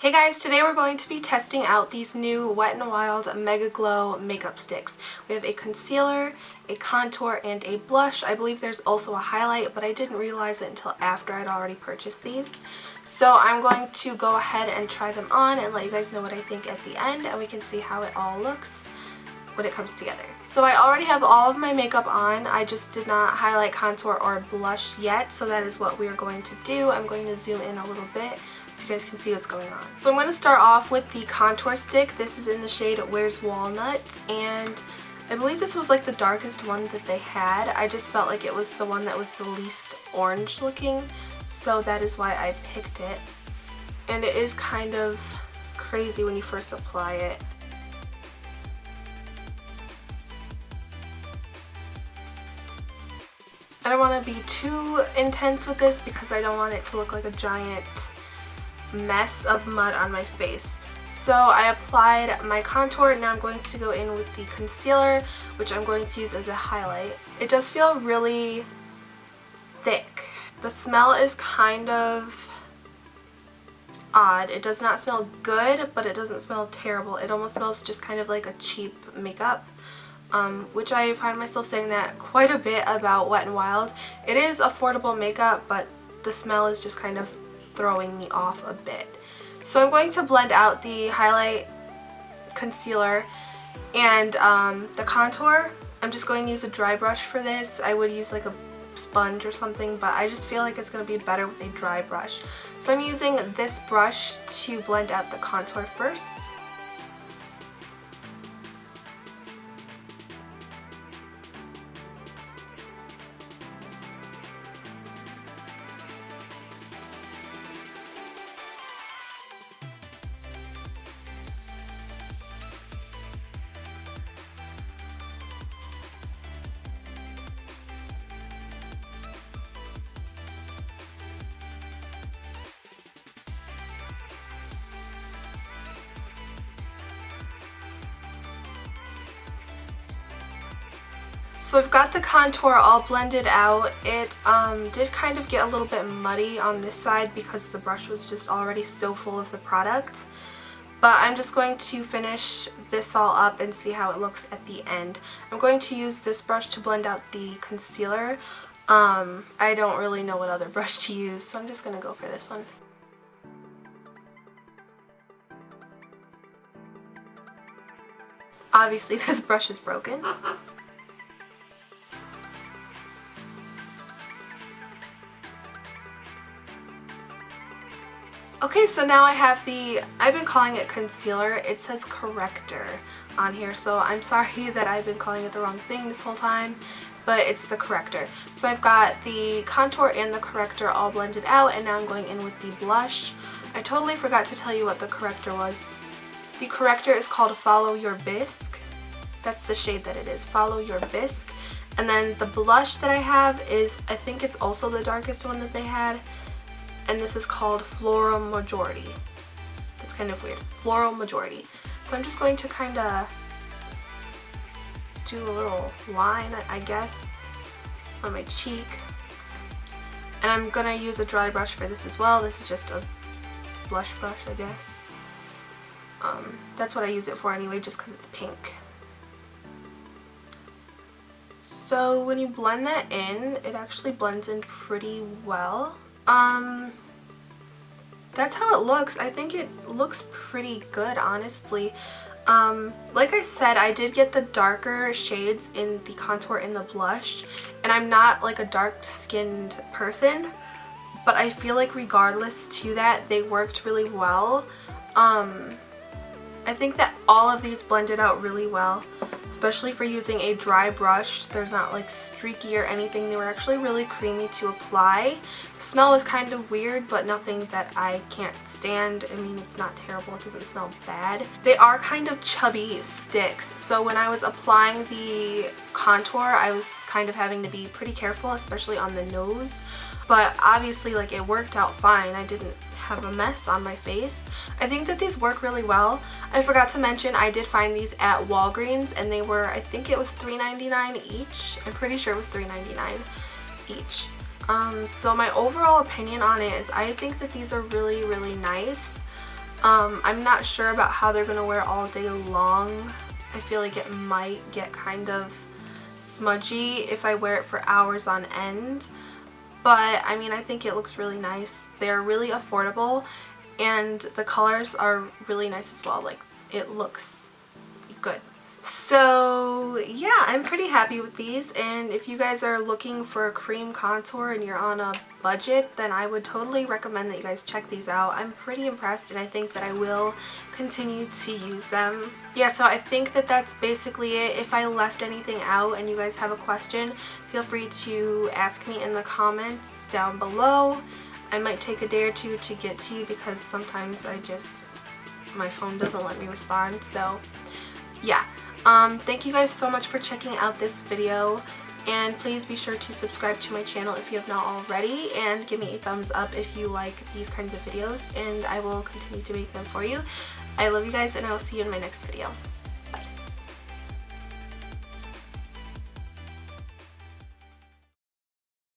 Hey guys, today we're going to be testing out these new Wet n Wild Mega Glow makeup sticks. We have a concealer, a contour, and a blush. I believe there's also a highlight, but I didn't realize it until after I'd already purchased these. So I'm going to go ahead and try them on and let you guys know what I think at the end, and we can see how it all looks when it comes together. So I already have all of my makeup on. I just did not highlight, contour, or blush yet, so that is what we are going to do. I'm going to zoom in a little bit so you guys can see what's going on. So I'm going to start off with the contour stick. This is in the shade Where's Walnut, and I believe this was like the darkest one that they had. I just felt like it was the one that was the least orange looking, so that is why I picked it. And it is kind of crazy when you first apply it. I don't want to be too intense with this because I don't want it to look like a giant mess of mud on my face. So I applied my contour, and now I'm going to go in with the concealer, which I'm going to use as a highlight. It does feel really thick. The smell is kind of odd. It does not smell good, but it doesn't smell terrible. It almost smells just kind of like a cheap makeup. Which I find myself saying that quite a bit about Wet n Wild. It is affordable makeup, but the smell is just kind of throwing me off a bit. So I'm going to blend out the highlight, concealer, and the contour. I'm just going to use a dry brush for this. I would use like a sponge or something, but I just feel like it's going to be better with a dry brush. So I'm using this brush to blend out the contour first. So I've got the contour all blended out. It did kind of get a little bit muddy on this side because the brush was just already so full of the product. But I'm just going to finish this all up and see how it looks at the end. I'm going to use this brush to blend out the concealer. I don't really know what other brush to use, so I'm just going to go for this one. Obviously this brush is broken. Okay, so now I have I've been calling it concealer. It says Corrector on here, so I'm sorry that I've been calling it the wrong thing this whole time, but it's the Corrector. So I've got the contour and the Corrector all blended out, and now I'm going in with the blush. I totally forgot to tell you what the Corrector was. The Corrector is called Follow Your Bisque. That's the shade that it is, Follow Your Bisque. And then the blush that I have is, I think it's also the darkest one that they had, and this is called Floral Majority. That's kind of weird. Floral Majority. So I'm just going to kind of do a little line, I guess, on my cheek. And I'm going to use a dry brush for this as well. This is just a blush brush, I guess. That's what I use it for anyway, just because it's pink. So when you blend that in, it actually blends in pretty well. That's how it looks. I think it looks pretty good, honestly. Like I said, I did get the darker shades in the contour and the blush, and I'm not like a dark-skinned person, but I feel like regardless to that, they worked really well. I think that all of these blended out really well, especially for using a dry brush. There's not like streaky or anything. They were actually really creamy to apply. The smell was kind of weird, but nothing that I can't stand. I mean, it's not terrible. It doesn't smell bad. They are kind of chubby sticks, so when I was applying the contour, I was kind of having to be pretty careful, especially on the nose. But obviously, like, it worked out fine. I didn't have a mess on my face. I think that these work really well. I forgot to mention I did find these at Walgreens, and they were, I think it was $3.99 each. I'm pretty sure it was $3.99 each. So my overall opinion on it is I think that these are really, really nice. I'm not sure about how they're going to wear all day long. I feel like it might get kind of smudgy if I wear it for hours on end. But I mean, I think it looks really nice. They're really affordable and the colors are really nice as well. Like, it looks good. So yeah, I'm pretty happy with these, and if you guys are looking for a cream contour and you're on a budget, then I would totally recommend that you guys check these out. I'm pretty impressed and I think that I will continue to use them. Yeah, so I think that that's basically it. If I left anything out and you guys have a question, feel free to ask me in the comments down below. I might take a day or two to get to you because sometimes my phone doesn't let me respond. So yeah. Thank you guys so much for checking out this video, and please be sure to subscribe to my channel if you have not already, and give me a thumbs up if you like these kinds of videos, and I will continue to make them for you. I love you guys, and I will see you in my next video.